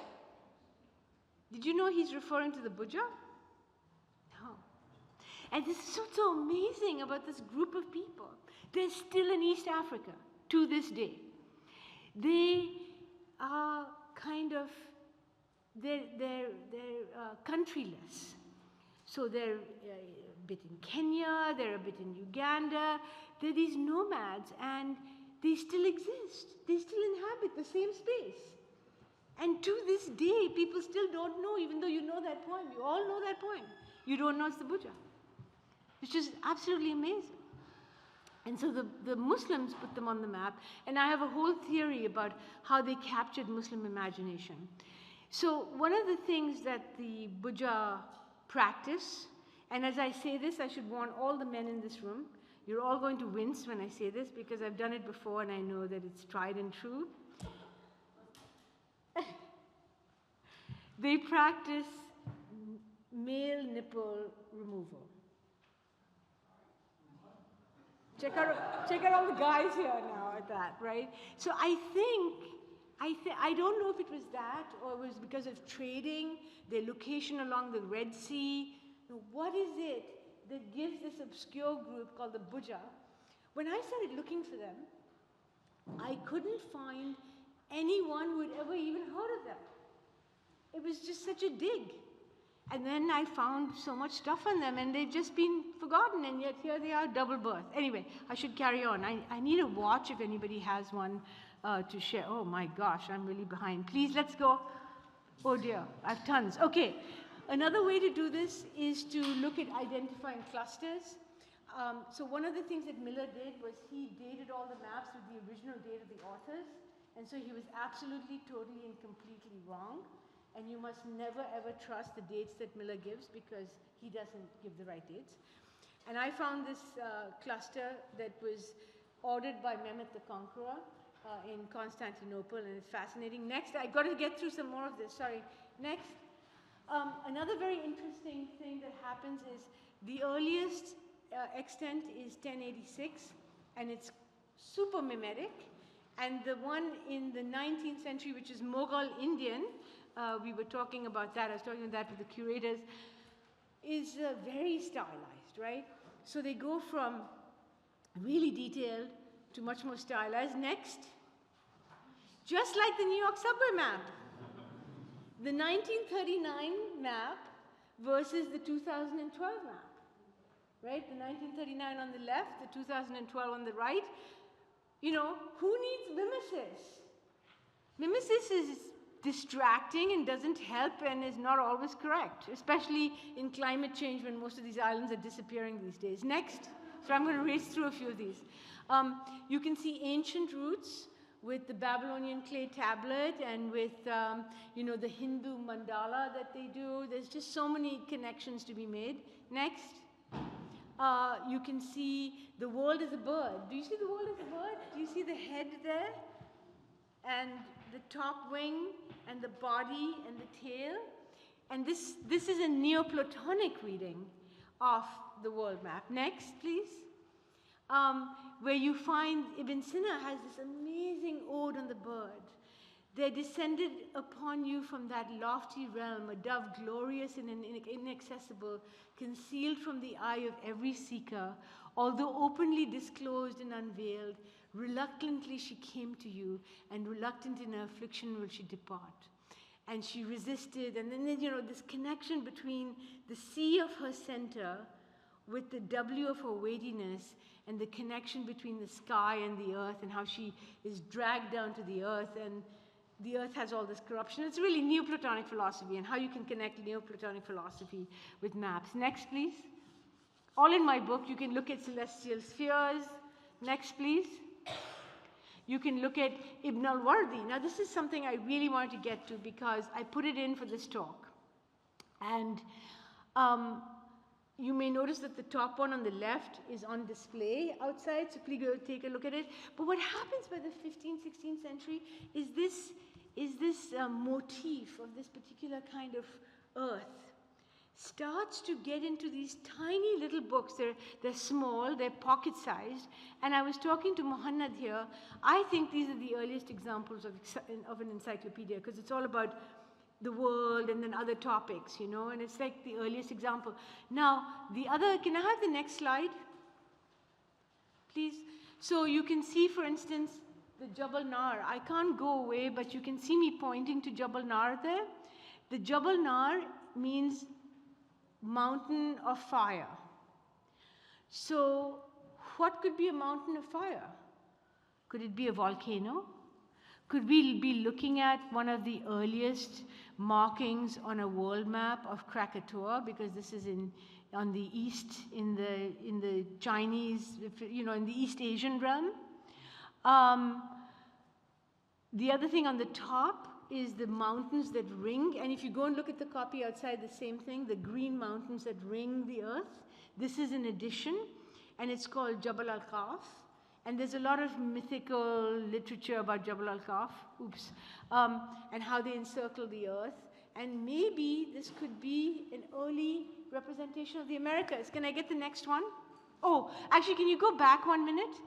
Did you know he's referring to the buja? No. And this is what's so amazing about this group of people. They're still in East Africa to this day. They are kind of, they're countryless. So they're a bit in Kenya, they're a bit in Uganda. They're these nomads, and they still exist. They still inhabit the same space. And to this day, people still don't know, even though you know that poem. You all know that poem. You don't know it's the buja, which is absolutely amazing. And so the Muslims put them on the map, and I have a whole theory about how they captured Muslim imagination. So one of the things that the buja practice, and as I say this, I should warn all the men in this room, you're all going to wince when I say this because I've done it before and I know that it's tried and true. They practice male nipple removal. Check out all the guys here now at that, right? So I don't know if it was that or it was because of trading, their location along the Red Sea. What is it that gives this obscure group called the buja? When I started looking for them, I couldn't find anyone who had ever even heard of them. It was just such a dig. And then I found so much stuff on them, and they've just been forgotten, and yet here they are, double birth. Anyway, I should carry on. I need a watch if anybody has one to share. Oh my gosh, I'm really behind. Please, let's go. Oh dear, I have tons. Okay, another way to do this is to look at identifying clusters. So one of the things that Miller did was he dated all the maps with the original date of the authors, and so he was absolutely, totally, and completely wrong. And you must never, ever trust the dates that Miller gives, because he doesn't give the right dates. And I found this cluster that was ordered by Mehmet the Conqueror in Constantinople, and it's fascinating. Next, I got to get through some more of this, sorry. Next, another very interesting thing that happens is the earliest extent is 1086, and it's super mimetic. And the one in the 19th century, which is Mughal Indian, we were talking about that, I was talking about that with the curators, is very stylized, right? So they go from really detailed to much more stylized. Next, just like the New York subway map. The 1939 map versus the 2012 map, right? The 1939 on the left, the 2012 on the right. You know, who needs mimesis? Mimesis is distracting and doesn't help and is not always correct, especially in climate change when most of these islands are disappearing these days. Next. So I'm going to race through a few of these. You can see ancient roots with the Babylonian clay tablet and with, you know, the Hindu mandala that they do. There's just so many connections to be made. Next. You can see the world as a bird. Do you see the world as a bird? Do you see the head there? And the top wing, and the body, and the tail. And this is a Neoplatonic reading of the world map. Next, please. Where you find Ibn Sina has this amazing ode on the bird. There descended upon you from that lofty realm a dove glorious and inaccessible, concealed from the eye of every seeker, although openly disclosed and unveiled. Reluctantly she came to you, and reluctant in her affliction will she depart. And she resisted, and then, you know, this connection between the C of her center with the W of her weightiness, and the connection between the sky and the earth, and how she is dragged down to the earth, and the earth has all this corruption. It's really Neoplatonic philosophy, and how you can connect Neoplatonic philosophy with maps. Next, please. All in my book, you can look at celestial spheres. Next, please. You can look at Ibn al-Wardi. Now, this is something I really wanted to get to because I put it in for this talk. And you may notice that the top one on the left is on display outside, so please go take a look at it. But what happens by the 15th, 16th century is this motif of this particular kind of earth starts to get into these tiny little books. They're small, they're pocket-sized. And I was talking to Muhannad here. I think these are the earliest examples of an encyclopedia, because it's all about the world and then other topics, you know, and it's like the earliest example. Now, the other, can I have the next slide, please? So you can see, for instance, the Jabal Nar. I can't go away, but you can see me pointing to Jabal Nar there. The Jabal Nar means mountain of fire. So what could be a mountain of fire? Could it be a volcano? Could we be looking at one of the earliest markings on a world map of Krakatoa, because this is on the east, in the Chinese, you know, in the East Asian realm. The other thing on the top is the mountains that ring, and if you go and look at the copy outside, the same thing, the green mountains that ring the earth. This is an addition, and it's called Jabal al-Khaf. And there's a lot of mythical literature about Jabal al-Khaf, and how they encircle the earth. And maybe this could be an early representation of the Americas. Can I get the next one? Oh, actually, can you go back 1 minute?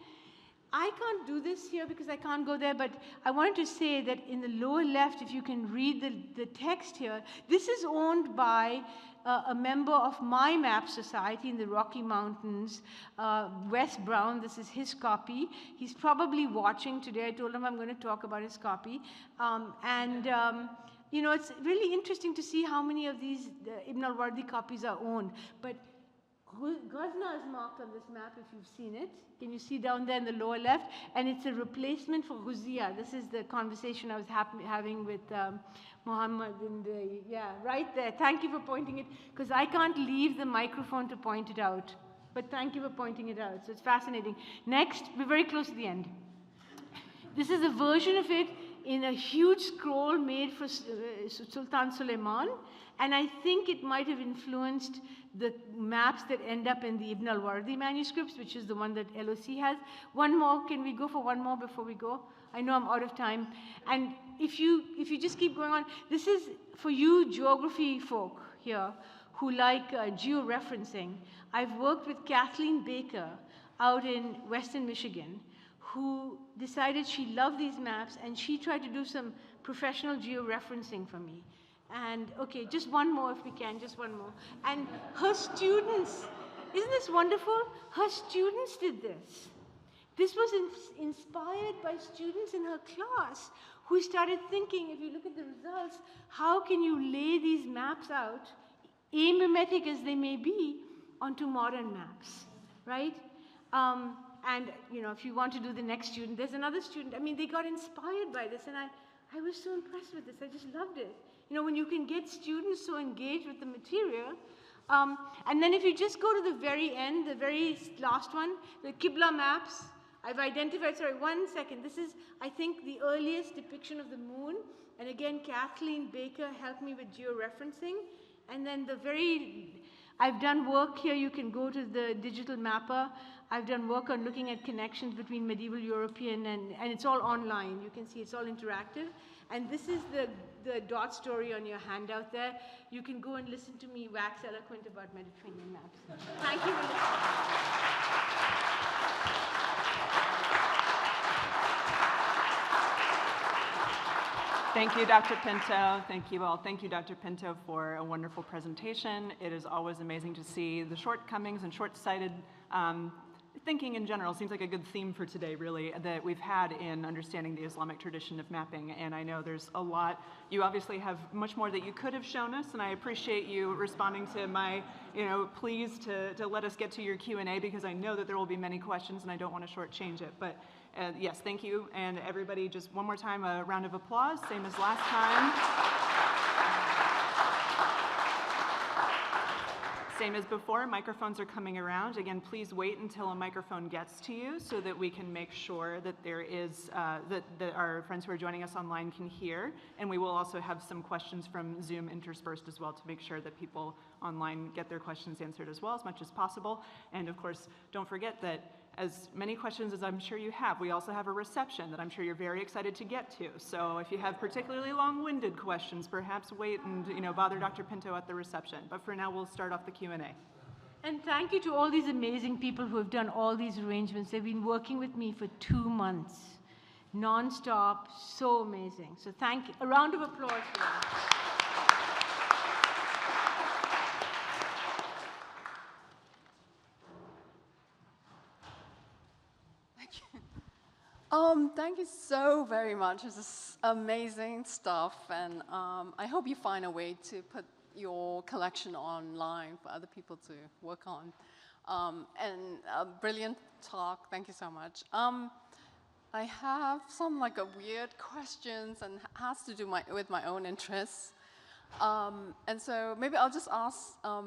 I can't do this here because I can't go there, but I wanted to say that in the lower left, if you can read the text here, this is owned by a member of my map society in the Rocky Mountains, Wes Brown. This is his copy. He's probably watching today. I told him I'm going to talk about his copy. you know, it's really interesting to see how many of these Ibn al-Wardi copies are owned. But Ghazna is marked on this map if you've seen it. Can you see down there in the lower left? And it's a replacement for Ghuzia. This is the conversation I was having with Muhammad in the, yeah, right there. Thank you for pointing it, because I can't leave the microphone to point it out. But thank you for pointing it out. So it's fascinating. Next, we're very close to the end. This is a version of it in a huge scroll made for Sultan Suleiman. And I think it might have influenced the maps that end up in the Ibn al-Wardi manuscripts, which is the one that LOC has. One more, can we go for one more before we go? I know I'm out of time. And if you just keep going on, this is for you geography folk here who like georeferencing. I've worked with Kathleen Baker out in Western Michigan, who decided she loved these maps, and she tried to do some professional georeferencing for me. And okay, just one more if we can, just one more. And her students, isn't this wonderful? Her students did this. This was inspired by students in her class who started thinking, if you look at the results, how can you lay these maps out, amimetic as they may be, onto modern maps, right? And you know, if you want to do the next student, there's another student. I mean, they got inspired by this, and I was so impressed with this. I just loved it. You know, when you can get students so engaged with the material. And then if you just go to the very end, the very last one, the Qibla maps, I've identified, sorry, 1 second. This is, I think, the earliest depiction of the moon. And again, Kathleen Baker helped me with georeferencing. And then I've done work here. You can go to the digital mapper. I've done work on looking at connections between medieval European, and it's all online. You can see it's all interactive. And this is the dot story on your handout there. You can go and listen to me wax eloquent about Mediterranean maps. Thank you. Thank you, Dr. Pinto. Thank you all. Thank you, Dr. Pinto, for a wonderful presentation. It is always amazing to see the shortcomings and short-sighted thinking in general. Seems like a good theme for today, really, that we've had in understanding the Islamic tradition of mapping. And I know there's a lot. You obviously have much more that you could have shown us, and I appreciate you responding to my, pleas to let us get to your Q&A, because I know that there will be many questions, and I don't want to shortchange it. But yes, thank you. And everybody, just one more time, a round of applause, same as last time. Same as before, microphones are coming around. Again, please wait until a microphone gets to you so that we can make sure that there is, that our friends who are joining us online can hear. And we will also have some questions from Zoom interspersed as well to make sure that people online get their questions answered as well as much as possible. And of course, don't forget that as many questions as I'm sure you have, we also have a reception that I'm sure you're very excited to get to. So if you have particularly long-winded questions, perhaps wait and bother Dr. Pinto at the reception. But for now, we'll start off the Q&A. And thank you to all these amazing people who have done all these arrangements. They've been working with me for 2 months, non-stop, so amazing. So thank you. A round of applause for them. Thank you so very much. This is amazing stuff, and I hope you find a way to put your collection online for other people to work on. And a brilliant talk. Thank you so much. I have some weird questions, and has to do with my own interests. And so maybe I'll just ask: are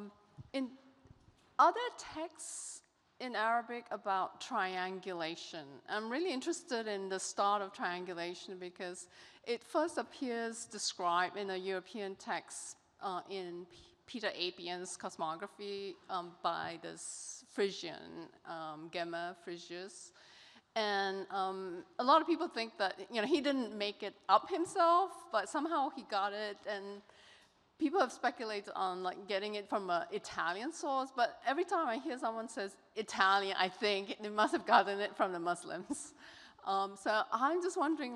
there texts in Arabic about triangulation? I'm really interested in the start of triangulation because it first appears described in a European text in Peter Apian's cosmography by this Frisian, Gemma Frisius. And a lot of people think that he didn't make it up himself, but somehow he got it, and people have speculated on getting it from an Italian source, but every time I hear someone says Italian, I think they must have gotten it from the Muslims. So I'm just wondering,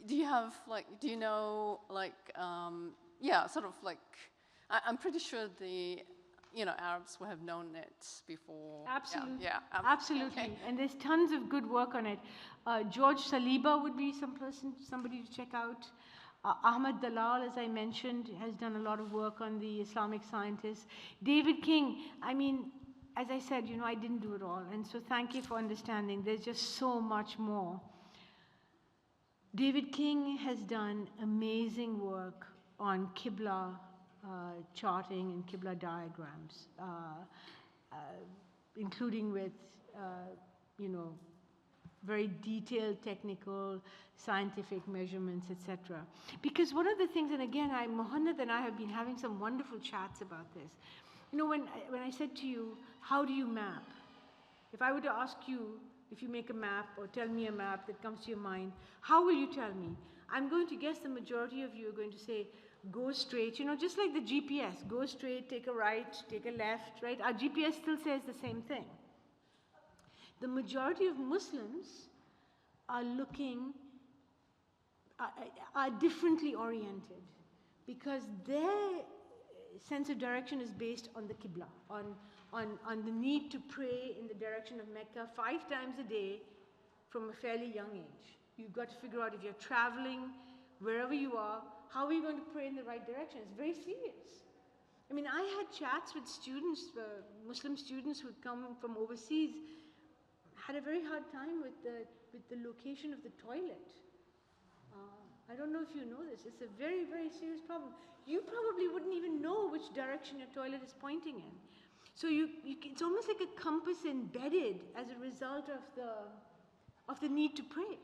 do you have, do you know, yeah, sort of I'm pretty sure the, Arabs would have known it before. Absolutely. Yeah, absolutely. Okay. And there's tons of good work on it. George Saliba would be somebody to check out. Ahmad Dalal, as I mentioned, has done a lot of work on the Islamic scientists. David King, I mean, as I said, you know, I didn't do it all. And so thank you for understanding. There's just so much more. David King has done amazing work on Qibla charting and Qibla diagrams, including with, you know, very detailed technical, scientific measurements, etc. Because one of the things, and again, Mohanad and I have been having some wonderful chats about this. You know, when I said to you, how do you map? If I were to ask you, if you make a map or tell me a map that comes to your mind, how will you tell me? I'm going to guess the majority of you are going to say, go straight, you know, just like the GPS, go straight, take a right, take a left, right? Our GPS still says the same thing. The majority of Muslims are looking, are differently oriented because their sense of direction is based on the Qibla, on the need to pray in the direction of Mecca 5 times a day from a fairly young age. You've got to figure out if you're traveling, wherever you are, how are you going to pray in the right direction? It's very serious. I mean, I had chats with students, Muslim students who'd come from overseas, had a very hard time with the location of the toilet. I don't know if you know this. It's a very, very serious problem. You probably wouldn't even know which direction your toilet is pointing in. So it's almost like a compass embedded as a result of the need to pray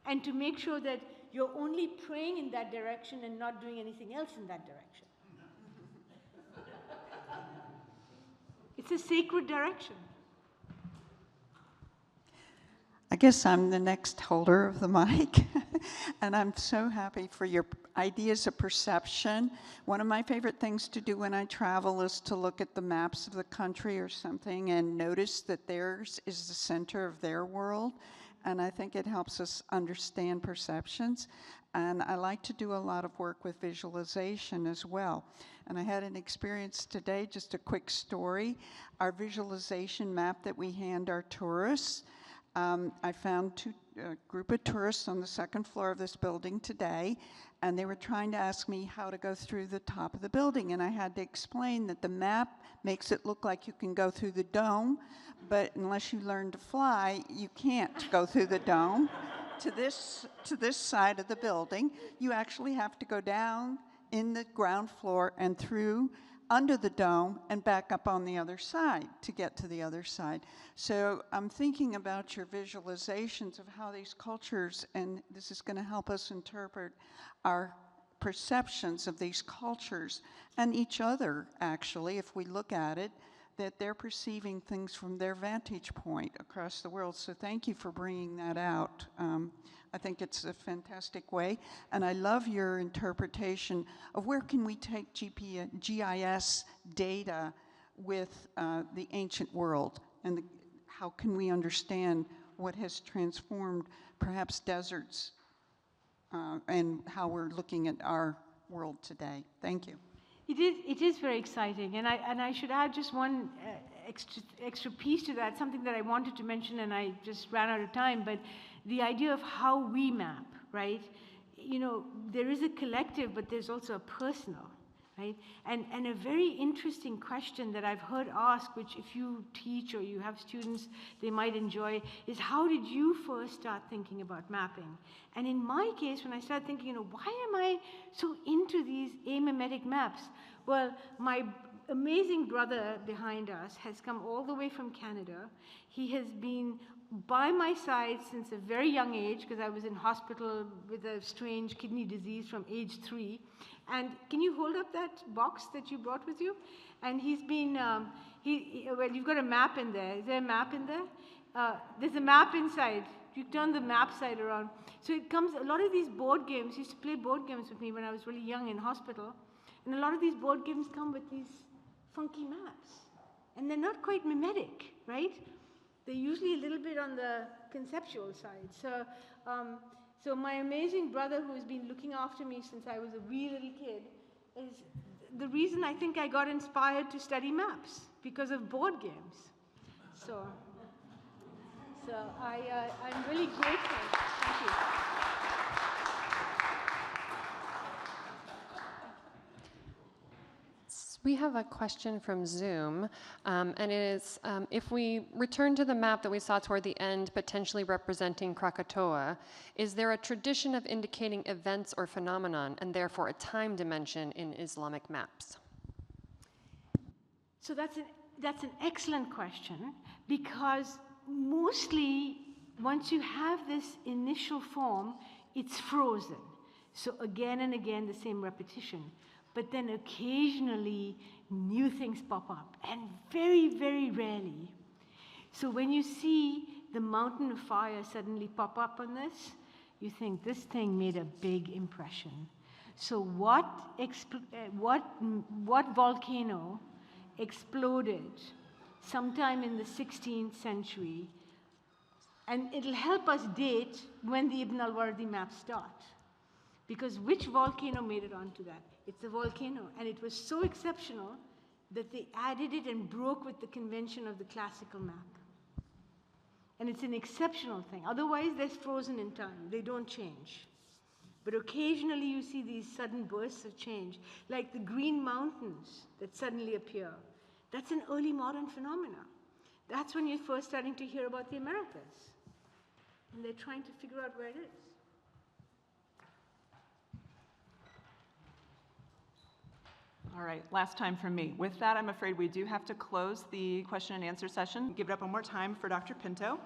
and to make sure that you're only praying in that direction and not doing anything else in that direction. It's a sacred direction. I guess I'm the next holder of the mic, and I'm so happy for your ideas of perception. One of my favorite things to do when I travel is to look at the maps of the country or something and notice that theirs is the center of their world, and I think it helps us understand perceptions. And I like to do a lot of work with visualization as well. And I had an experience today, just a quick story. Our visualization map that we hand our tourists, I found a group of tourists on the second floor of this building today, and they were trying to ask me how to go through the top of the building, and I had to explain that the map makes it look like you can go through the dome, but unless you learn to fly, you can't go through the dome to this side of the building. You actually have to go down in the ground floor and through under the dome and back up on the other side to get to the other side. So I'm thinking about your visualizations of how these cultures, and this is going to help us interpret our perceptions of these cultures and each other, actually, if we look at it, that they're perceiving things from their vantage point across the world. So thank you for bringing that out. I think it's a fantastic way, and I love your interpretation of where can we take GIS data with the ancient world, and how can we understand what has transformed perhaps deserts and how we're looking at our world today. Thank you. It is very exciting, and I should add just one extra piece to that, something that I wanted to mention and I just ran out of time, but the idea of how we map, right? You know, there is a collective, but there's also a personal, right? And a very interesting question that I've heard asked, which if you teach or you have students, they might enjoy, is how did you first start thinking about mapping? And in my case, when I started thinking, you know, why am I so into these mimetic maps? Well, my amazing brother behind us has come all the way from Canada. He has been by my side since a very young age, because I was in hospital with a strange kidney disease from age 3. And can you hold up that box that you brought with you? And he's been, well, you've got a map in there. Is there a map in there? There's a map inside. You turn the map side around. So it comes, a lot of these board games, he used to play board games with me when I was really young in hospital. And a lot of these board games come with these funky maps. And they're not quite mimetic, right? They're usually a little bit on the conceptual side. So, so my amazing brother, who has been looking after me since I was a wee little kid, is the reason I think I got inspired to study maps, because of board games. So I'm really grateful. Thank you. We have a question from Zoom, and it is, if we return to the map that we saw toward the end, potentially representing Krakatoa, is there a tradition of indicating events or phenomenon, and therefore a time dimension in Islamic maps? So that's an excellent question, because mostly once you have this initial form, it's frozen. So again and again, the same repetition. But then occasionally, new things pop up, and very, very rarely. So when you see the mountain of fire suddenly pop up on this, you think this thing made a big impression. So what volcano exploded sometime in the 16th century? And it'll help us date when the Ibn al-Wardi maps start. Because which volcano made it onto that? It's a volcano. And it was so exceptional that they added it and broke with the convention of the classical map. And it's an exceptional thing. Otherwise, they're frozen in time. They don't change. But occasionally, you see these sudden bursts of change, like the Green Mountains that suddenly appear. That's an early modern phenomenon. That's when you're first starting to hear about the Americas. And they're trying to figure out where it is. All right, last time from me. With that, I'm afraid we do have to close the question and answer session. Give it up one more time for Dr. Pinto.